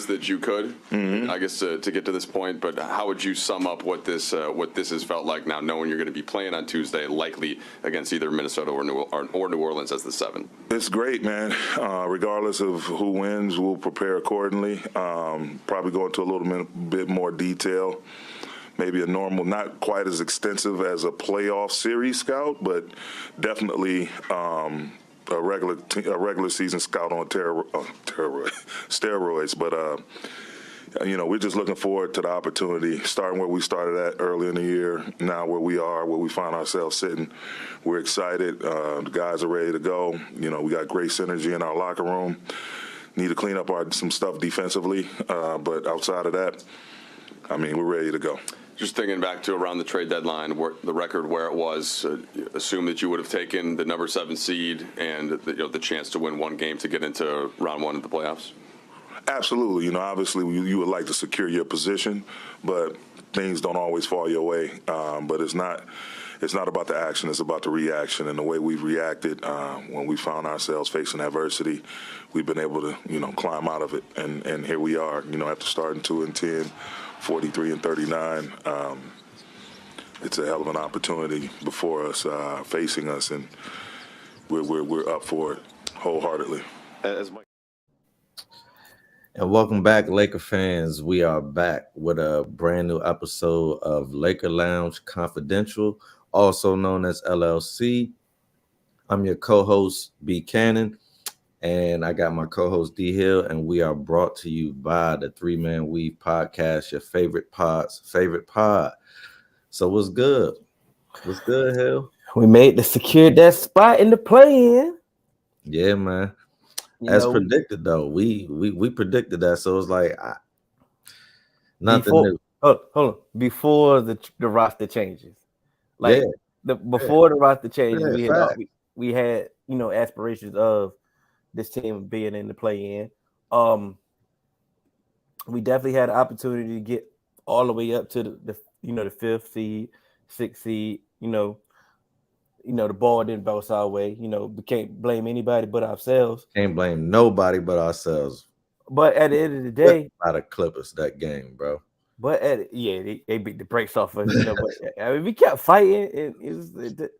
best that you could, I guess, to get to this point. But how would you sum up what this has felt like now, knowing you're going to be playing on Tuesday, likely against either Minnesota or New Orleans as the 7? It's great, man. Regardless of who wins, we'll prepare accordingly. Probably go into a little bit more detail. Maybe a normal, not quite as extensive as a playoff series scout, but definitely a regular season scout on steroids. But we're just looking forward to the opportunity, starting where we started at early in the year, now where we are, where we find ourselves sitting. We're excited. The guys are ready to go. We got great synergy in our locker room. Need to clean up some stuff defensively, but outside of that, we're ready to go. Just thinking back to around the trade deadline, the record where it was, assume that you would have taken the number 7 seed and the chance to win one game to get into round 1 of the playoffs. Absolutely. Obviously you would like to secure your position, but things don't always fall your way. But it's not about the action, it's about the reaction, and the way we've reacted when we found ourselves facing adversity. We've been able to, climb out of it, and here we are, after starting 2-10, 43-39. It's a hell of an opportunity before us, facing us, and we're up for it wholeheartedly. And welcome back, Laker fans. We are back with a brand new episode of Laker Lounge Confidential, also known as LLC. I'm your co-host, B. Cannon, and I got my co-host, D. Hill, and we are brought to you by the 3-Man Weave Podcast, your favorite pod's favorite pod. So what's good? What's good, Hill? We made to secure that spot in the play-in. Yeah, man. As predicted, though, we predicted that, so it's like nothing new. Hold on. Before the roster changes, before the roster changes, we had aspirations of this team being in the play-in. We definitely had an opportunity to get all the way up to the 5th seed, 6th seed. The ball didn't bounce our way. We can't blame anybody but ourselves. Can't blame nobody but ourselves. But at the end of the day, a lot of Clippers that game, bro. But they beat the brakes off us. But we kept fighting.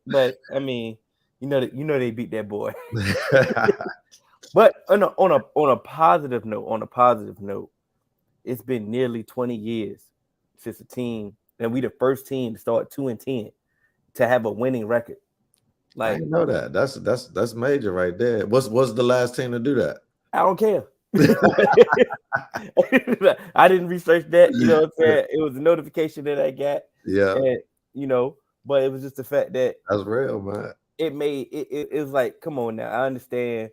But they beat that boy. But on a positive note, it's been nearly 20 years since the team, and we the first team to start 2-10 to have a winning record. I didn't know that. That's major right there. What's the last team to do that? I don't care. I didn't research that. You know what I'm saying? It was a notification that I got. Yeah. And, but it was just the fact that that's real, man. It was like, come on now. I understand,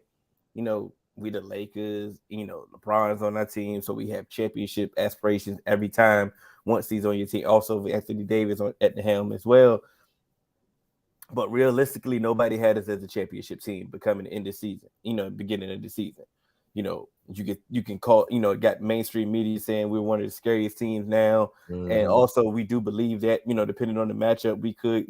we the Lakers, LeBron's on our team, so we have championship aspirations every time once he's on your team. Also, Anthony Davis at the helm as well. But realistically, nobody had us as a championship team becoming in the season, beginning of the season. You can call, got mainstream media saying we're one of the scariest teams now. And also we do believe that, depending on the matchup, we could,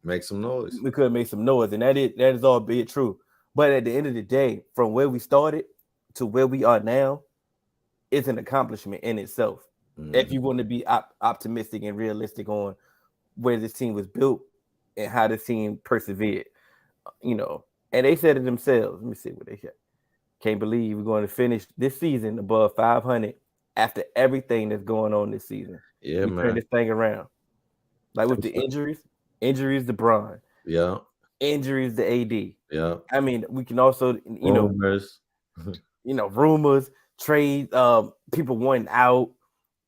make some noise. We could make some noise. And that is all be it true. But at the end of the day, from where we started to where we are now, it's an accomplishment in itself. If you want to be optimistic and realistic on where this team was built and how this team persevered, and they said it themselves. Let me see what they said. Can't believe we're going to finish this season above 500 after everything that's going on this season. Yeah, man. Turn this thing around. Like with the injuries to Bron. Yeah. Injuries to AD. Yeah. We can also, rumors. Rumors, trades, people wanting out,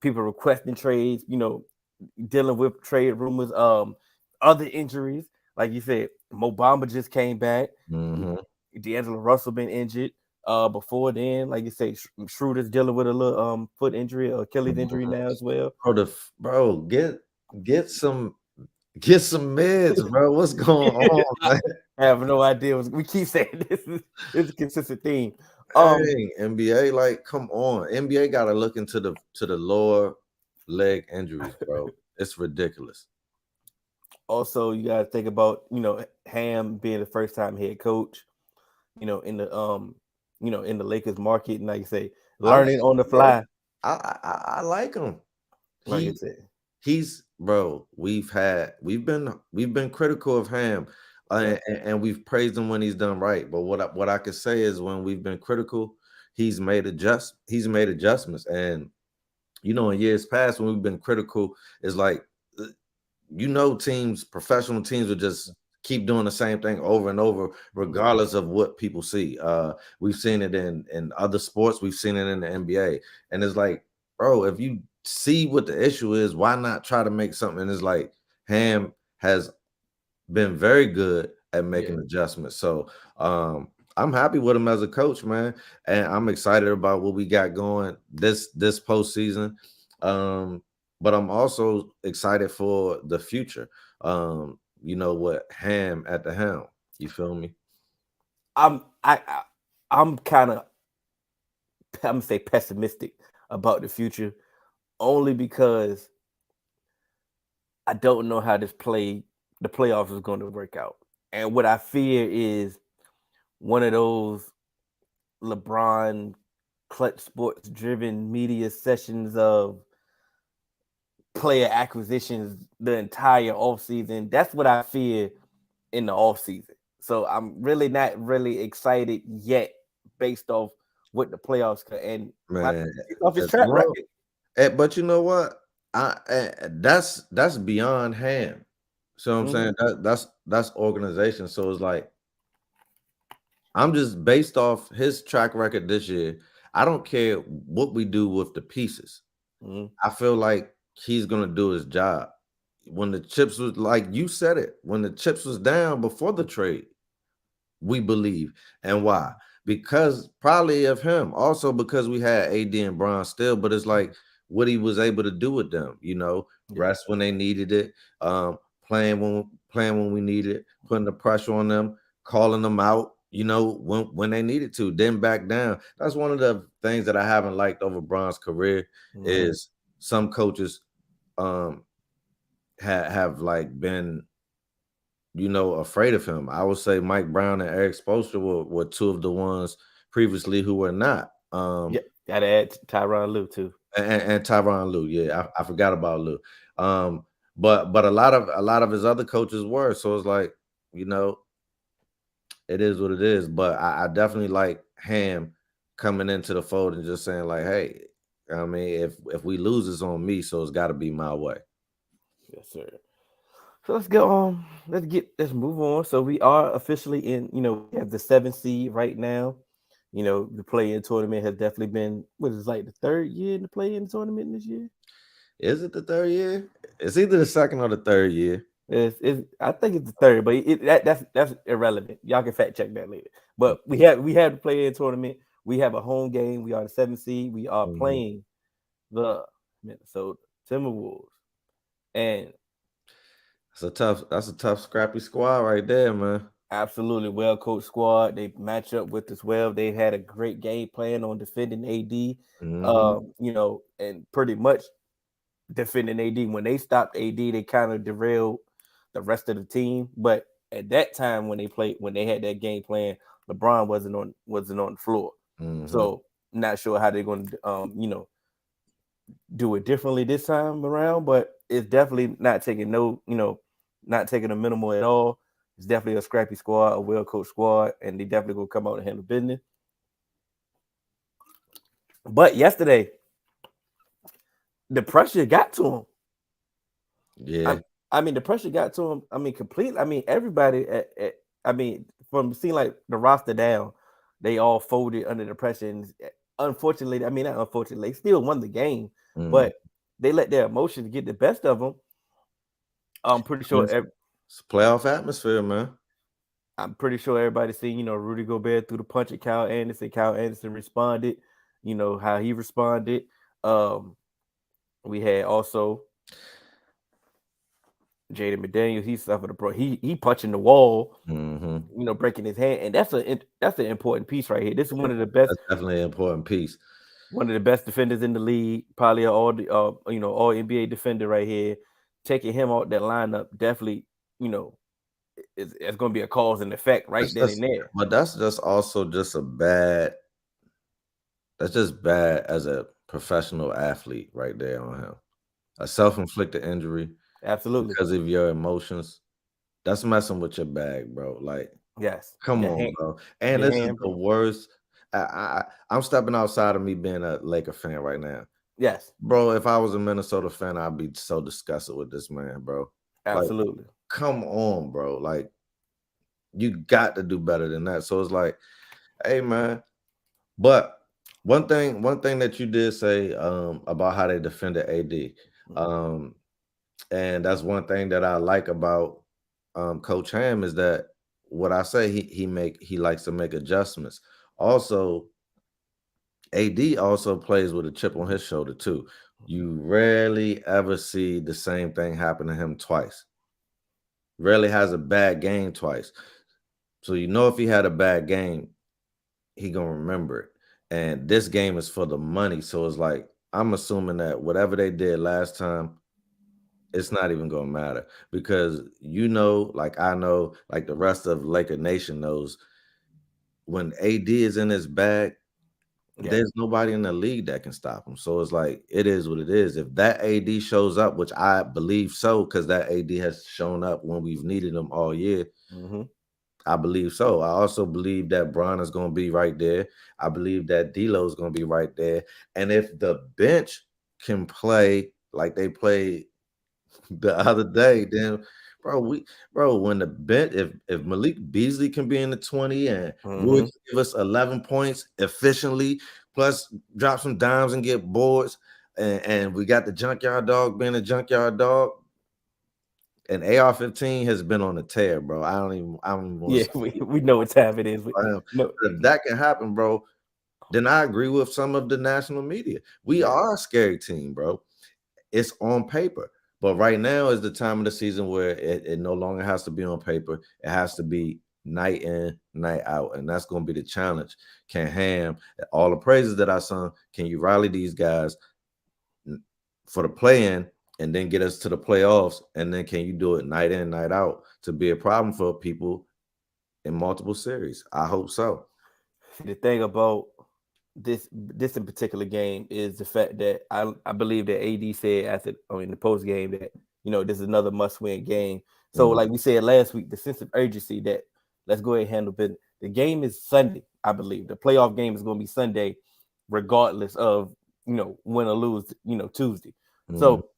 people requesting trades, dealing with trade rumors, other injuries. Like you said, Mo Bamba just came back. D'Angelo Russell been injured. Before then, like you say, Schroeder's dealing with a little foot injury or Achilles injury now as well. Bro, get some meds, bro. What's going on? Man? I have no idea. We keep saying this is a consistent theme. NBA, like, come on. NBA got to look into the lower leg injuries, bro. It's ridiculous. Also, you got to think about Ham being the first time head coach. In the Lakers market, and like I say, learning on the fly. I like him. Like I He said, he's bro. We've been critical of Ham, yeah. and we've praised him when he's done right. But what I could say is when we've been critical, he's made adjustments. And in years past when we've been critical, it's like professional teams will just keep doing the same thing over and over, regardless of what people see. We've seen it in other sports, we've seen it in the NBA, and it's like, bro, if you see what the issue is, why not try to make something? And it's like Ham has been very good at making adjustments. So I'm happy with him as a coach, man, and I'm excited about what we got going this postseason. But I'm also excited for the future. What Ham at the helm. You feel me? I'm kind of, I'm gonna say, pessimistic about the future, only because I don't know how the playoffs is going to work out. And what I fear is one of those LeBron clutch sports driven media sessions of player acquisitions the entire offseason. That's what I fear in the offseason. So I'm really not really excited yet based off what the playoffs could end. Man, Off his track record. but you know what? That's beyond Ham. So I'm saying that's organization. So it's like I'm just based off his track record this year. I don't care what we do with the pieces. I feel like he's gonna do his job. When the chips was, like you said it, when the chips was down before the trade, we believe. And why? Because probably of him. Also because we had AD and Bron still, but it's like what he was able to do with them, rest when they needed it, playing when we needed it, putting the pressure on them, calling them out, when they needed to, then back down. That's one of the things that I haven't liked over Bron's career is some coaches have like been afraid of him. I would say Mike Brown and Eric Spoelstra were two of the ones previously who were not. Gotta add Tyronn Lue too. And Tyronn Lue. Yeah, I forgot about Lue. But a lot of his other coaches were. So it's like, it is what it is. But I definitely like Ham coming into the fold and just saying like, hey, I mean, if we lose, it's on me, so it's got to be my way. Yes, sir. So let's go. Let's move on. So we are officially in. We have the 7th seed right now. The play-in tournament has definitely been like the 3rd year in the play-in tournament this year. Is it the 3rd year? It's either the 2nd or the 3rd year. I think it's the 3rd, but that's irrelevant. Y'all can fact check that later. But we have the play-in tournament. We have a home game. We are the 7th seed. We are playing the Minnesota Timberwolves, and that's a tough, scrappy squad right there, man. Absolutely well-coached squad. They match up with us well. They had a great game plan on defending AD, and pretty much defending AD. When they stopped AD, they kind of derailed the rest of the team. But at that time, when they had that game plan, LeBron wasn't on the floor. So not sure how they're going to, do it differently this time around. But it's definitely not taking not taking a minimal at all. It's definitely a scrappy squad, a well-coached squad, and they definitely gonna come out and handle business. But yesterday, the pressure got to him. Yeah, I mean, the pressure got to him. I mean, completely. I mean, everybody. From seeing like the roster down, they all folded under the pressure. And unfortunately, not unfortunately, they still won the game, but they let their emotions get the best of them. I'm pretty sure. It's a playoff atmosphere, man. I'm pretty sure everybody's seen, Rudy Gobert threw the punch at Kyle Anderson. Kyle Anderson responded, how he responded. We had also Jaden McDaniels. He suffered he punching the wall, breaking his hand, and that's an important piece right here. This is one of the best. That's definitely an important piece. One of the best defenders in the league, probably all NBA defender right here. Taking him out that lineup definitely, it's going to be a cause and effect right then and there. But that's just also just a bad That's just bad as a professional athlete right there on him. A self-inflicted injury Absolutely. because of your emotions. That's messing with your bag, bro. Like, Yes. come Your on, hand, bro. And your this is hand. the worst. I'm stepping outside of me being a Laker fan right now. Yes. Bro, if I was a Minnesota fan, I'd be so disgusted with this man, bro. Like, Absolutely. come on, bro. Like, you got to do better than that. So it's like, hey, man. But one thing that you did say about how they defended AD, and that's one thing that I like about Coach Ham is that what I say he likes to make adjustments. Also, AD also plays with a chip on his shoulder too. You rarely ever see the same thing happen to him twice. Rarely has a bad game twice. So you know if he had a bad game, he gonna remember it. And this game is for the money. So it's like I'm assuming that whatever they did last time, it's not even gonna matter because like I know, like the rest of Laker Nation knows, when AD is in his bag, Yeah. there's nobody in the league that can stop him. So it's like it is what it is. If that AD shows up, which I believe so, because that AD has shown up when we've needed him all year. Mm-hmm. I believe so. I also believe that Bron is going to be right there. I believe that D'Lo is going to be right there. And if the bench can play like they played the other day, then when the bench, if Malik Beasley can be in the 20 and Wood can give us 11 points efficiently, plus drop some dimes and get boards, and we got the junkyard dog being a junkyard dog. And AR-15 has been on a tear, bro. I don't even want Yeah, to we know what time it is. no. If that can happen, bro, then I agree with some of the national media. We are a scary team, bro. It's on paper. But right now is the time of the season where it no longer has to be on paper. It has to be night in, night out. And that's going to be the challenge. Can Ham, all the praises that I sung, can you rally these guys for the play-in and then get us to the playoffs? And then can you do it night in, night out to be a problem for people in multiple series? I hope so. The thing about this in particular game is the fact that I believe that AD said in the post game that this is another must-win game. So like we said last week, the sense of urgency that let's go ahead and handle business. The game is Sunday, I believe. The playoff game is going to be Sunday, regardless of win or lose. Tuesday. So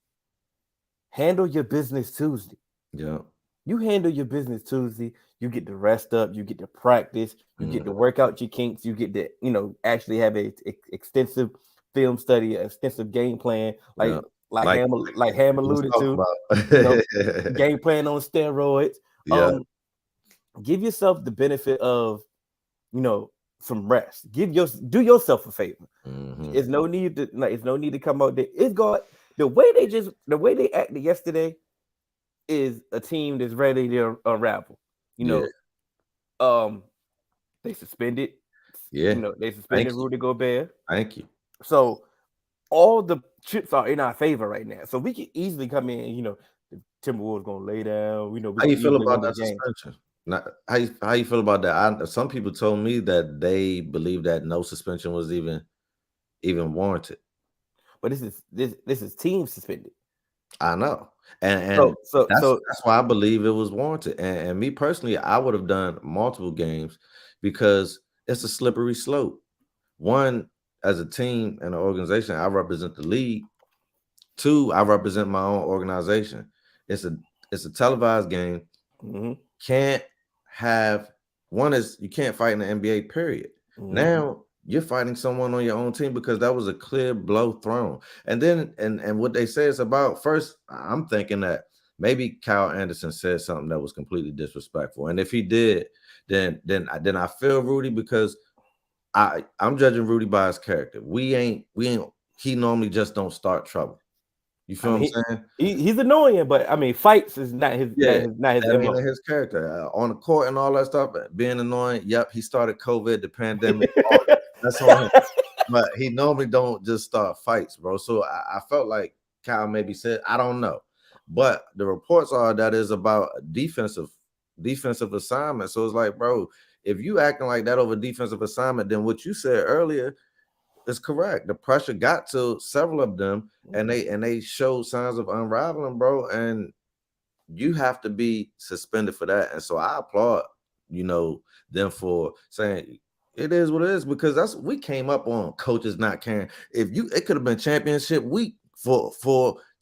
handle your business Tuesday. Yeah. You handle your business Tuesday, you get to rest up, you get to practice, you get to work out your kinks, you get to, actually have a extensive film study, an extensive game plan, like Ham alluded to, game plan on steroids. Yeah. Give yourself the benefit of, some rest. Do yourself a favor. There's no need to come out there. The way they acted yesterday is a team that's ready to unravel. They suspended. They suspended Rudy Gobert. Thank you. So all the chips are in our favor right now. So we can easily come in. The Timberwolves gonna lay down. How you feel about that suspension? How you feel about that? Some people told me that they believe that no suspension was even warranted. But this is team suspended. I know. And that's why I believe it was warranted. And me personally, I would have done multiple games because it's a slippery slope. One, as a team and an organization, I represent the league. Two, I represent my own organization. It's a televised game. Can't have one is you can't fight in the NBA, period. Now you're fighting someone on your own team because that was a clear blow thrown. And then and what they say is about first, I'm thinking that maybe Kyle Anderson said something that was completely disrespectful. And if he did, then I feel Rudy because I'm judging Rudy by his character. He normally just don't start trouble. You feel what I'm saying? He's annoying, but I mean, fights is not his. Not his character on the court and all that stuff. Being annoying. Yep, he started COVID, the pandemic. That's on him. But he normally don't just start fights, bro. So I felt like Kyle maybe said, I don't know, but the reports are that is about a defensive assignment. So it's like, bro, if you acting like that over defensive assignment, then what you said earlier, It's correct. The pressure got to several of them, and they showed signs of unraveling, bro. And you have to be suspended for that. And so I applaud, them for saying it is what it is, because we came up on coaches not caring. It could have been championship week for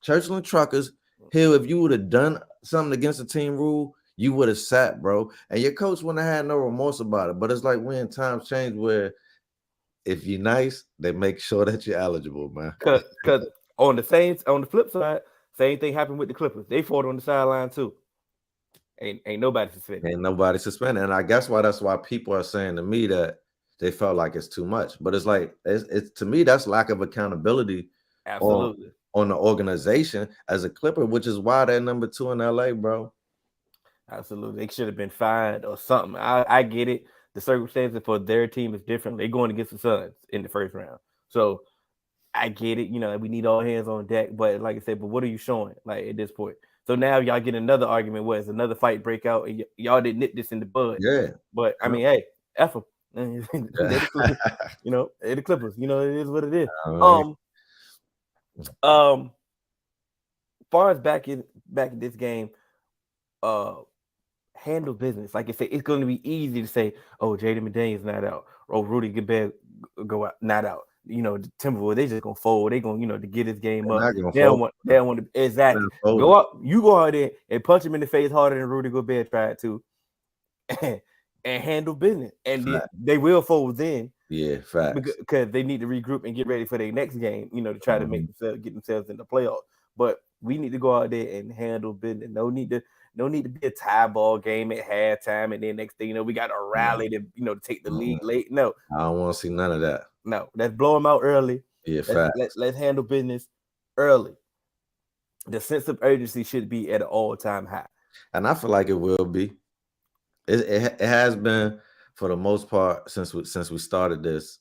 Churchill and Truckers. Hill, if you would have done something against the team rule, you would have sat, bro. And your coach wouldn't have had no remorse about it. But it's like when times change where if you're nice, they make sure that you're eligible, man. Because on the flip side, same thing happened with the Clippers. They fought on the sideline too. Ain't nobody suspended. Ain't nobody suspended. And I guess that's why people are saying to me that they felt like it's too much. But it's like it's to me, that's lack of accountability. Absolutely. On the organization as a Clipper, which is why they're number 2 in LA, bro. Absolutely. They should have been fined or something. I get it. The circumstances for their team is different. They're going against the Suns in the first round. So I get it. We need all hands on deck. But like I said, but what are you showing like at this point? So now y'all get another argument where it's another fight break out and y'all didn't nip this in the bud. Yeah. But I mean, hey, F them. They're the Clippers. It is what it is. Far as back in this game, handle business. Like I said, it's going to be easy to say, "Oh, Jaden McDaniels not out," or "Rudy Gobert go out, not out." The Timberwolves, they just gonna fold. They gonna, to get this game up. They don't want to exactly go up. You go out there and punch him in the face harder than Rudy Gobert tried to, and handle business. And they will fold then. Yeah, facts. Because they need to regroup and get ready for their next game. To try to get themselves in the playoffs. But we need to go out there and handle business. No need to be a tie ball game at halftime, and then next thing we got to rally to take the lead late. No, I don't want to see none of that. No, let's blow them out early. Yeah, let's handle business early. The sense of urgency should be at an all-time high, and I feel like it will be. It has been for the most part since we started this.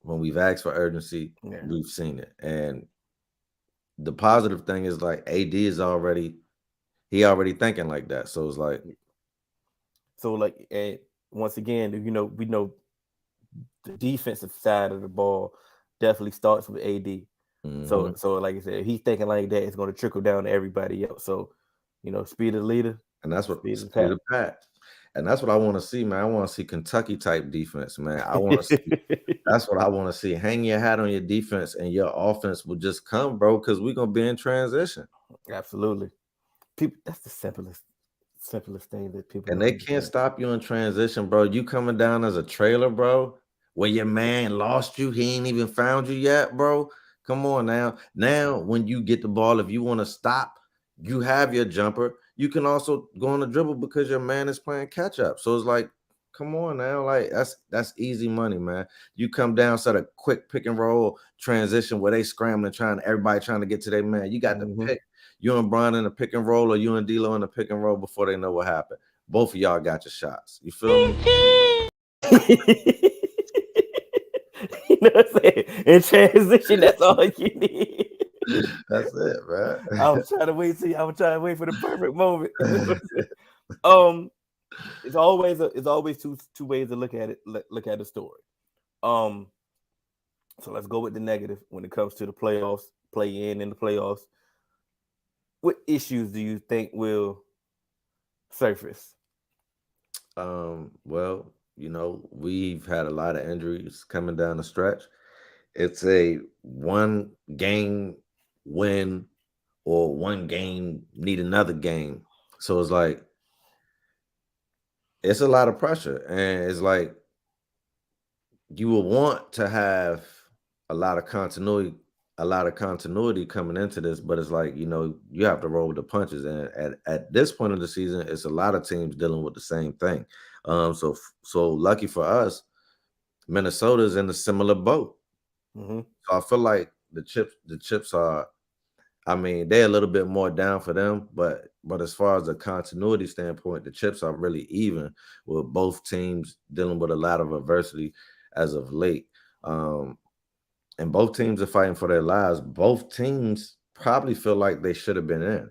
When we've asked for urgency, we've seen it, and the positive thing is like AD is already thinking like that. So it's like, once again, we know the defensive side of the ball definitely starts with AD. Mm-hmm. So like I said, he's thinking like that, it's going to trickle down to everybody else. So, speed of the leader, and that's what speed of the pack. And that's what I want to see, man. I want to see Kentucky type defense, man. I want to see. That's what I want to see. Hang your hat on your defense, and your offense will just come, bro. Because we're gonna be in transition. Absolutely. People, that's the simplest thing that people. And they can't stop you in transition, bro. You coming down as a trailer, bro. Where your man lost you, he ain't even found you yet, bro. Come on now. Now, when you get the ball, if you want to stop, you have your jumper. You can also go on the dribble because your man is playing catch up. So it's like, come on now, like that's easy money, man. You come down, set a quick pick and roll transition where they scrambling, everybody trying to get to their man. You got the pick. You and Brian in the pick and roll, or you and D'Lo in the pick and roll before they know what happened. Both of y'all got your shots. You feel me? You know what I'm saying? In transition, that's all you need. That's it, man. I was trying to wait for the perfect moment. It's always two ways to look at it. Look at the story. So let's go with the negative when it comes to the playoffs, play in the playoffs. What issues do you think will surface? Well, we've had a lot of injuries coming down the stretch. It's a one game win or one game need another game. So it's like, it's a lot of pressure. And it's like, you will want to have a lot of continuity coming into this, but it's like, you have to roll with the punches. And at this point of the season, it's a lot of teams dealing with the same thing. So lucky for us, Minnesota's in a similar boat. Mm-hmm. So I feel like the chips are, they're a little bit more down for them, but as far as a continuity standpoint, the chips are really even with both teams dealing with a lot of adversity as of late. And both teams are fighting for their lives. Both teams probably feel like they should have been in.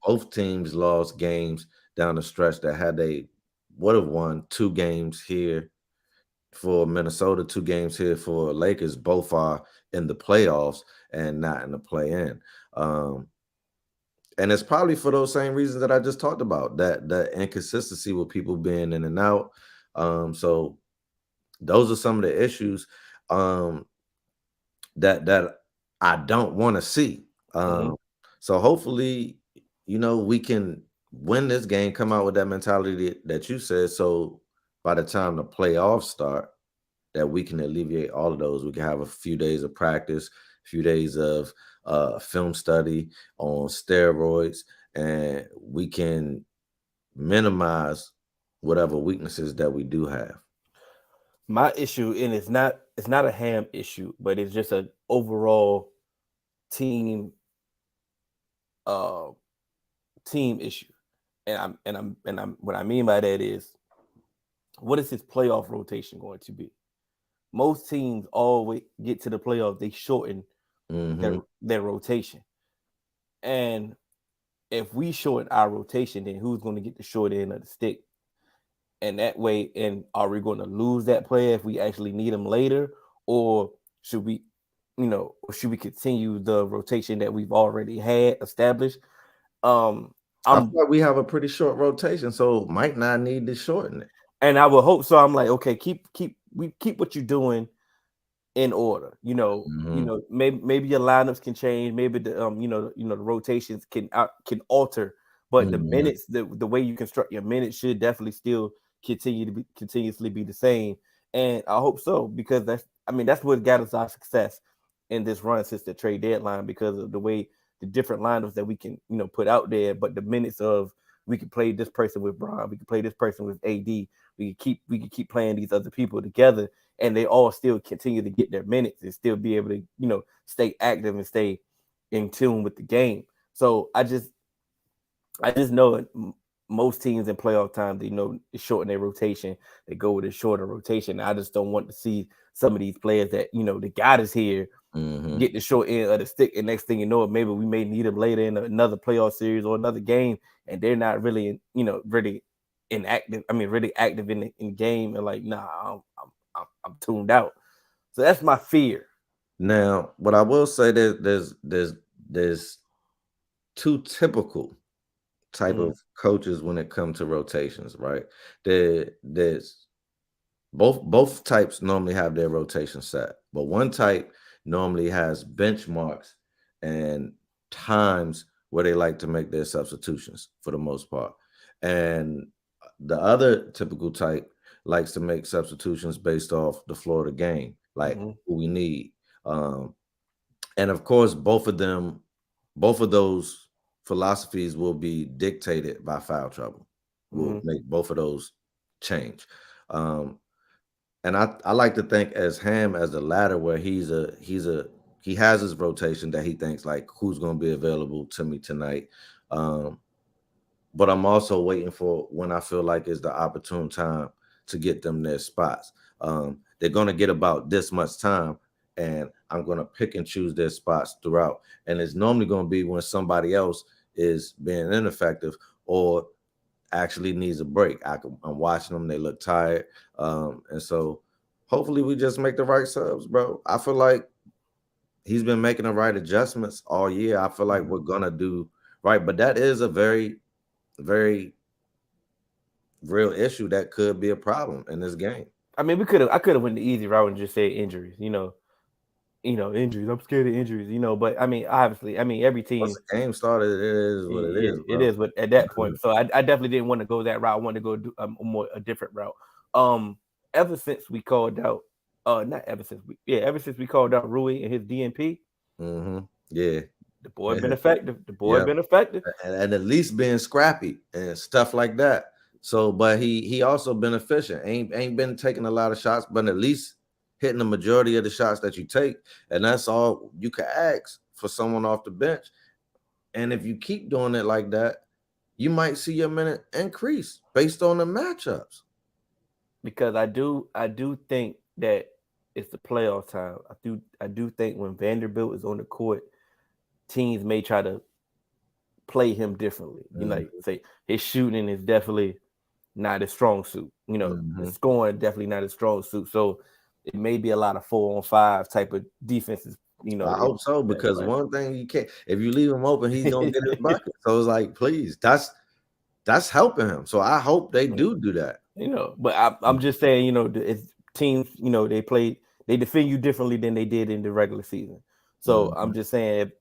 Both teams lost games down the stretch that had they would have won 2 games here for Minnesota, 2 games here for Lakers. Both are in the playoffs and not in the play-in. And it's probably for those same reasons that I just talked about, that inconsistency with people being in and out. So those are some of the issues that I don't want to see. So hopefully, we can win this game, come out with that mentality that you said. So by the time the playoffs start, that we can alleviate all of those. We can have a few days of practice, a few days of film study on steroids, and we can minimize whatever weaknesses that we do have. My issue, and it's not a Ham issue, but it's just an overall team team issue. And I'm what I mean by that is, what is his playoff rotation going to be? Most teams always get to the playoffs, they shorten their rotation. And if we shorten our rotation, then who's going to get the short end of the stick? And that way, and are we going to lose that player if we actually need him later, or should we, continue the rotation that we've already had established? I feel like we have a pretty short rotation, so might not need to shorten it. And I would hope so. I'm like, okay, keep what you're doing in order. Maybe your lineups can change. Maybe the the rotations can alter, but the minutes, the way you construct your minutes should definitely still continuously be the same. And I hope so, because that's what got us our success in this run since the trade deadline, because of the way the different lineups that we can put out there. But the minutes of, we could play this person with Bron, we could play this person with AD, we could keep playing these other people together, and they all still continue to get their minutes and still be able to stay active and stay in tune with the game. So I just know most teams in playoff time, they shorten their rotation, they go with a shorter rotation. I just don't want to see some of these players that the got us here get the short end of the stick, and next thing you know, maybe we may need them later in another playoff series or another game, and they're not really really inactive. Really active in the game, and like, nah, I'm tuned out. So that's my fear. Now, what I will say, there's two typical type of coaches when it comes to rotations, right? There's both types normally have their rotation set, but one type normally has benchmarks and times where they like to make their substitutions for the most part. And the other typical type likes to make substitutions based off the floor of the game, like who we need. And of course, both of those philosophies will be dictated by foul trouble. We'll make both of those change. And I like to think as Ham as the latter, where he has his rotation that he thinks like, who's going to be available to me tonight. But I'm also waiting for when I feel like it's the opportune time to get them their spots. They're going to get about this much time, and I'm going to pick and choose their spots throughout. And it's normally going to be when somebody else is being ineffective or actually needs a break. I'm watching them, they look tired. And so hopefully we just make the right subs, bro. I feel like he's been making the right adjustments all year. I feel like we're going to do right, but that is a very, very real issue that could be a problem in this game. I could have went the easy route and just said injuries, injuries. I'm scared of injuries, but obviously, every team. Once the game started, it is what it is. It is, but at that point, so I definitely didn't want to go that route. I wanted to go do a different route. Ever since we called out, ever since we called out Rui and his DNP. Yeah, the boy been effective. Been effective, and at least being scrappy and stuff like that. So, but he also been efficient. Ain't been taking a lot of shots, but at least hitting the majority of the shots that you take, and that's all you can ask for someone off the bench. And if you keep doing it like that, you might see your minute increase based on the matchups. Because I do think that it's the playoff time. I do think when Vanderbilt is on the court, teams may try to play him differently. Say his shooting is definitely not his strong suit. You know, the scoring definitely not his strong suit. So it may be a lot of 4-on-5 type of defenses. You know, I hope so, because one thing you can't, if you leave him open, he's gonna get his bucket. So it's like, please, that's helping him. So I hope they do that. You know, but I'm just saying, you know, it's teams, you know, they defend you differently than they did in the regular season. So I'm just saying,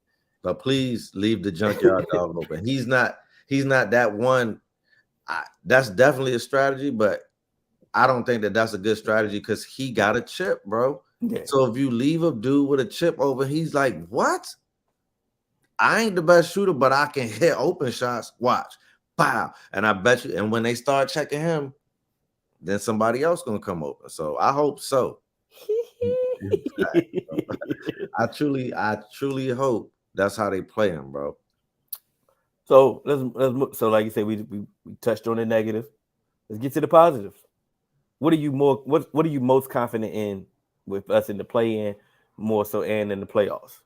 but please leave the junkyard dog open. He's not that one. That's definitely a strategy, but I don't think that's a good strategy because he got a chip, bro. Yeah. So if you leave a dude with a chip over, he's like, what? I ain't the best shooter, but I can hit open shots. Watch. Pow. And I bet you, and when they start checking him, then somebody else gonna come open. So I hope so. I truly hope that's how they play him, bro. So let's so like you said, we touched on the negative. Let's get to the positives. What are you most confident in with us in the play-in, more so, and in the playoffs?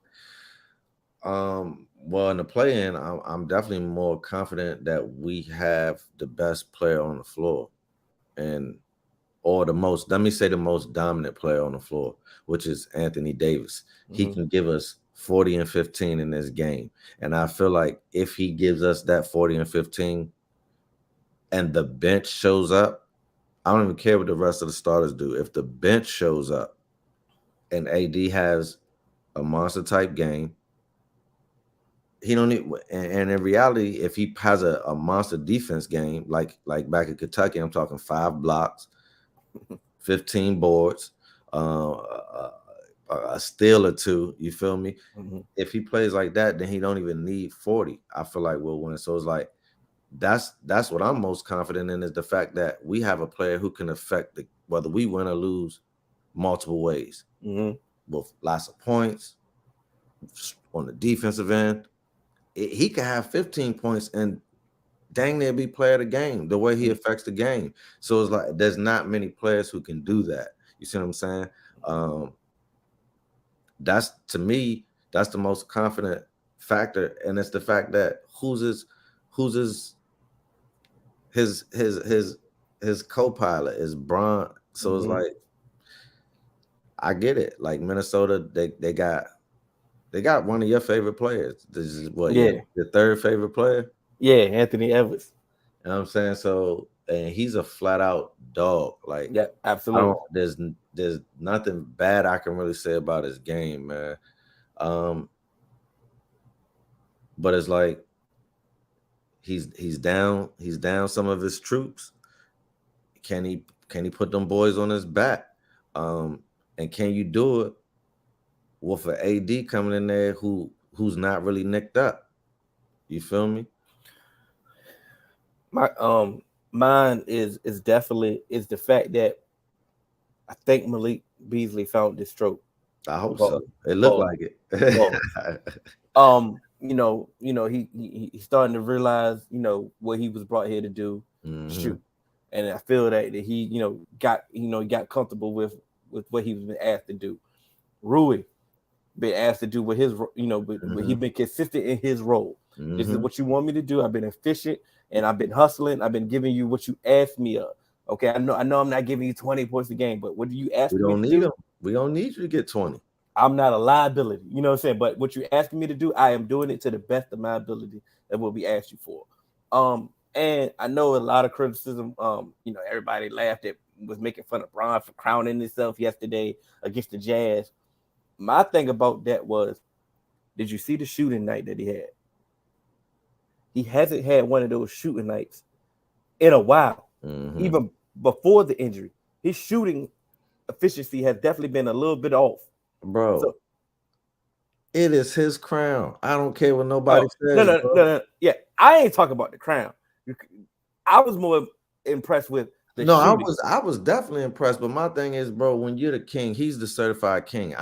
Well, in the play-in, I'm definitely more confident that we have the best player on the floor, or the most dominant player on the floor, which is Anthony Davis. He can give us 40 and 15 in this game. And I feel like if he gives us that 40 and 15 and the bench shows up, I don't even care what the rest of the starters do. If the bench shows up and AD has a monster type game, he don't need, and in reality, if he has a monster defense game, like back in Kentucky, I'm talking 5 blocks, 15 boards, a steal or 2, you feel me? If he plays like that, then he don't even need 40. I feel like we'll win. So it's like that's what I'm most confident in, is the fact that we have a player who can affect whether we win or lose multiple ways, with lots of points on the defensive end. He can have 15 points and dang near be player of the game, the way he affects the game. So it's like there's not many players who can do that. You see what I'm saying? That's, to me, that's the most confident factor, and it's the fact that who's his co-pilot is Bron. So it's like, I get it. Like Minnesota, they got one of your favorite players. This is what, your third favorite player? Yeah, Anthony Edwards. You know what I'm saying? So, and he's a flat out dog. Like, yeah, absolutely. There's nothing bad I can really say about his game, man. But it's like he's down some of his troops. Can he put them boys on his back? And can you do it with an AD coming in there who's not really nicked up? You feel me? Mine is definitely the fact that I think Malik Beasley found this stroke. I hope so. It looked like it. You know, he's starting to realize, you know, what he was brought here to do, shoot. And I feel that he, got comfortable with what he was been asked to do. Rui been asked to do with his, but he's been consistent in his role. This is what you want me to do. I've been efficient and I've been hustling. I've been giving you what you asked me of. Okay, I know I'm not giving you 20 points a game, but what do you ask me to do? We don't need you to get 20. I'm not a liability, you know what I'm saying? But what you're asking me to do, I am doing it to the best of my ability that will be asked you for. And I know a lot of criticism, everybody was making fun of Bron for crowning himself yesterday against the Jazz. My thing about that was, did you see the shooting night that he had? He hasn't had one of those shooting nights in a while, even before the injury. His shooting efficiency has definitely been a little bit off. Bro, so, it is his crown. I don't care what nobody says. No. Yeah, I ain't talking about the crown. I was more impressed with the shooting. I was definitely impressed. But my thing is, bro, when you're the king, he's the certified king.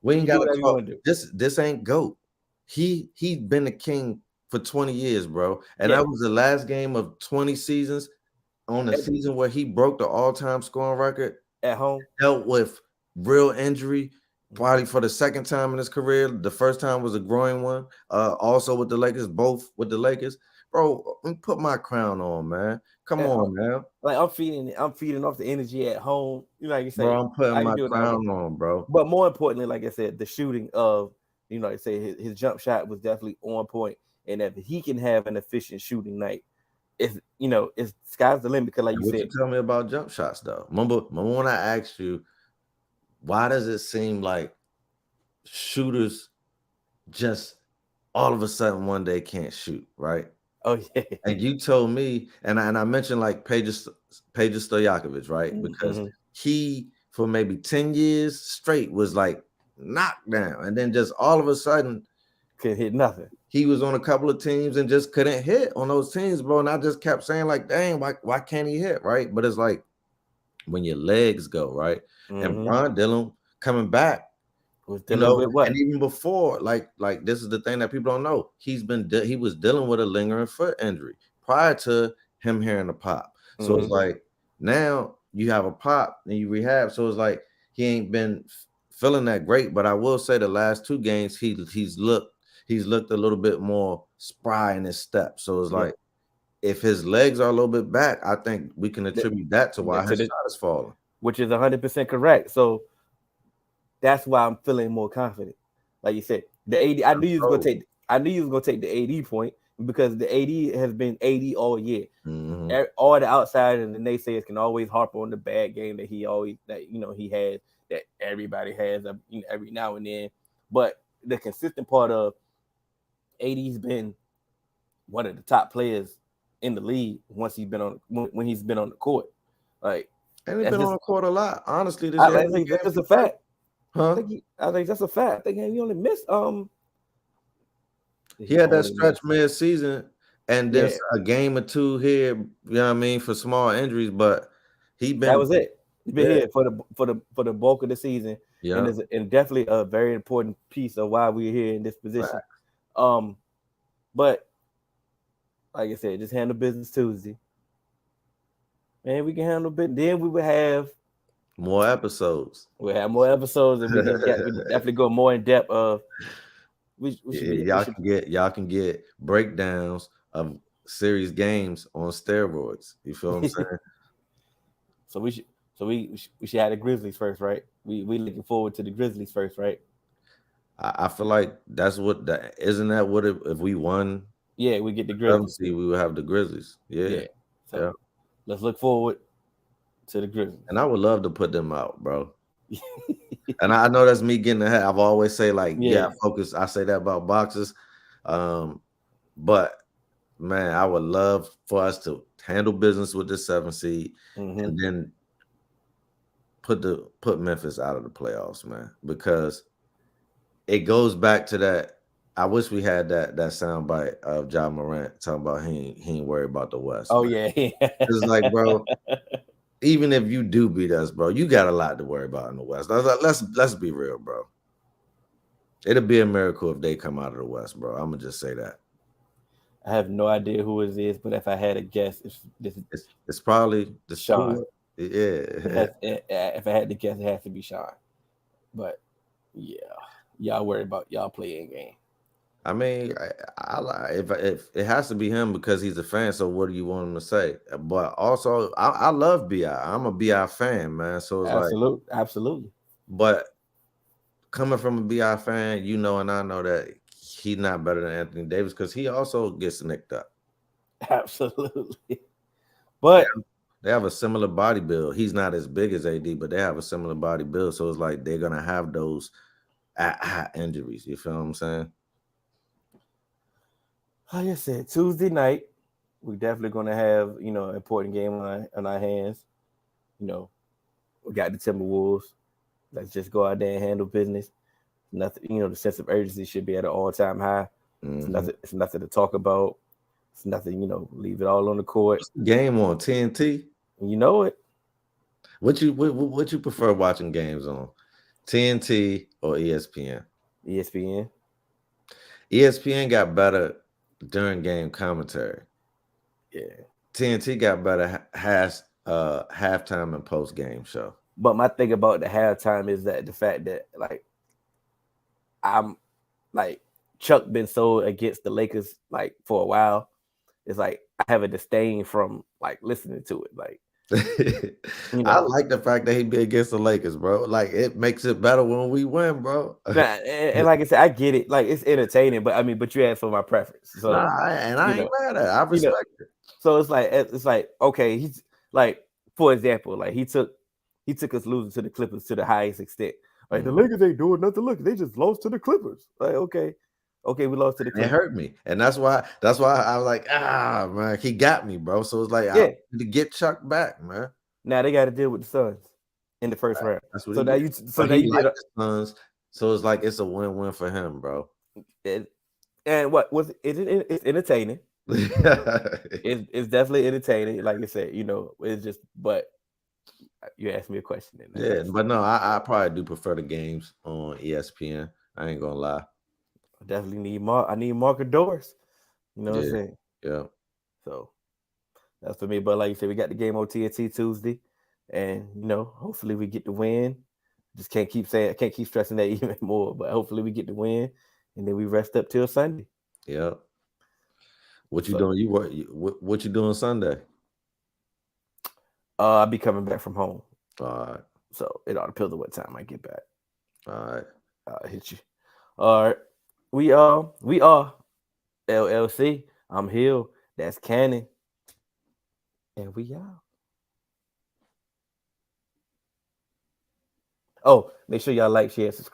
We ain't got to talk. This ain't GOAT. He been the king for 20 years, bro. And that was the last game of 20 seasons on the season where he broke the all-time scoring record at home. Dealt with real injury, probably for the second time in his career. The first time was a groin one. Also with the Lakers, both with the Lakers. Bro, let me put my crown on, man. Come on, man. Like I'm feeding off the energy at home. You know, like you say, Bro, I'm putting I can my do it crown on, bro. But more importantly, like I said, the shooting of, you know, like I say his jump shot was definitely on point, and if he can have an efficient shooting night, it's sky's the limit. Because like you What said, you tell me about jump shots though? Remember when I asked you, why does it seem like shooters just all of a sudden one day can't shoot, right? oh yeah, And you told me, and I mentioned like Peja Stojakovic, right? Because he for maybe 10 years straight was like knocked down, and then just all of a sudden couldn't hit nothing. he was on a couple of teams and just couldn't hit on those teams, bro. And I just kept saying, like, dang, why can't he hit, right? But it's like when your legs go, right? And Bron Dillon coming back, Was you dealing know, with what? and even before, like this is the thing that people don't know. He was dealing with a lingering foot injury prior to him hearing the pop. So it's like now you have a pop and you rehab. So it's like he ain't been feeling that great. But I will say the last 2 games he's looked a little bit more spry in his step. So it's like if his legs are a little bit back, I think we can attribute that to why his shot is falling. Which is 100% correct. So that's why I'm feeling more confident. Like you said, the AD. I knew you was gonna take the AD point because the AD has been AD all year. All the outsiders and the naysayers can always harp on the bad game that he has, that everybody has every now and then. But the consistent part of AD's been one of the top players in the league when he's been on the court. Like, and he's been on the court a lot. Honestly, I think that's a fact. Huh? I think that's a fact. I think he only missed he had that stretch mid-season and then a game or 2 here, you know what I mean, for small injuries, but that was it. He's been here for the bulk of the season. Yeah. And definitely a very important piece of why we're here in this position. Right. But like I said, just handle business Tuesday. And we can handle it. Then we will have more episodes. We'll have more episodes, and we can definitely go more in depth of. Y'all can get breakdowns of series games on steroids. You feel what I'm saying? So we should have the Grizzlies first, right? We looking forward to the Grizzlies first, right? I feel like that's isn't that what if we won? Yeah, we get the Grizzlies. We will have the Grizzlies. Yeah. So let's look forward to the Grizzlies. And I would love to put them out, bro. And I know that's me getting ahead. I've always say like, focus. I say that about boxers. But man, I would love for us to handle business with the 7 seed and then put Memphis out of the playoffs, man, because it goes back to that. I wish we had that soundbite of Ja Morant talking about he ain't worried about the West. Oh, man. It's like, bro, even if you do beat us, bro, you got a lot to worry about in the West. Let's be real, bro. It'll be a miracle if they come out of the West, bro. I'm gonna just say that. I have no idea who it is, but if I had a guess, it's probably the Sean. Yeah. If I had to guess, it has to be Sean. But yeah, y'all worry about y'all playing game. I mean, if it has to be him because he's a fan. So what do you want him to say? But also, I love BI. I'm a BI fan, man. So it's absolutely. But coming from a BI fan, you know, and I know that he's not better than Anthony Davis because he also gets nicked up. Absolutely. But they have a similar body build. He's not as big as AD, but they have a similar body build. So it's like they're gonna have those injuries. You feel what I'm saying? Like I said, Tuesday night, we're definitely going to have, an important game on our hands. We got the Timberwolves. Let's just go out there and handle business. Nothing, the sense of urgency should be at an all-time high. It's nothing to talk about. It's nothing, leave it all on the court. Game on TNT. You know it. What you prefer watching games on? TNT or ESPN? ESPN. ESPN got better during game commentary. Yeah. TNT got better halftime and post game show. But my thing about the halftime is that the fact that like I'm like Chuck been so against the Lakers like for a while. It's like I have a disdain from like listening to it. Like, you I know, like the fact that he be against the Lakers, bro. Like it makes it better when we win, bro. and like I said, I get it. Like it's entertaining, but I mean, but you asked for my preference, so I you ain't know, mad at it. I you know. respect it. So it's like okay, he's like for example, like he took us losing to the Clippers to the highest extent. Like the Lakers ain't doing nothing. Look, they just lost to the Clippers. Like okay, we lost to the It Clippers. hurt me, and that's why I was like, man, he got me, bro. So it's like I Yeah. need to get Chuck back, man. Now they got to deal with the Suns in the first round. That's what So he now did. so But now he you like did the Suns, so it's like it's a win-win for him, bro. and what was it? It's entertaining. It's definitely entertaining. Like I said, you know, it's just. But you asked me a question. Yeah, but no, I probably do prefer the games on ESPN. I ain't gonna lie. I definitely need more. I need Market Doors. You know what I'm saying? Yeah. So that's for me. But like you said, we got the game on TNT Tuesday, and you know, hopefully we get the win. Just can't keep stressing that even more. But hopefully we get the win, and then we rest up till Sunday. Yeah. What you doing? What you doing Sunday? I'll be coming back from home. All right. So it all depends on what time I get back. All right. I'll hit you. All right. We are LLC. I'm Hill. That's Cannon. And we are. Oh, make sure y'all like, share, subscribe.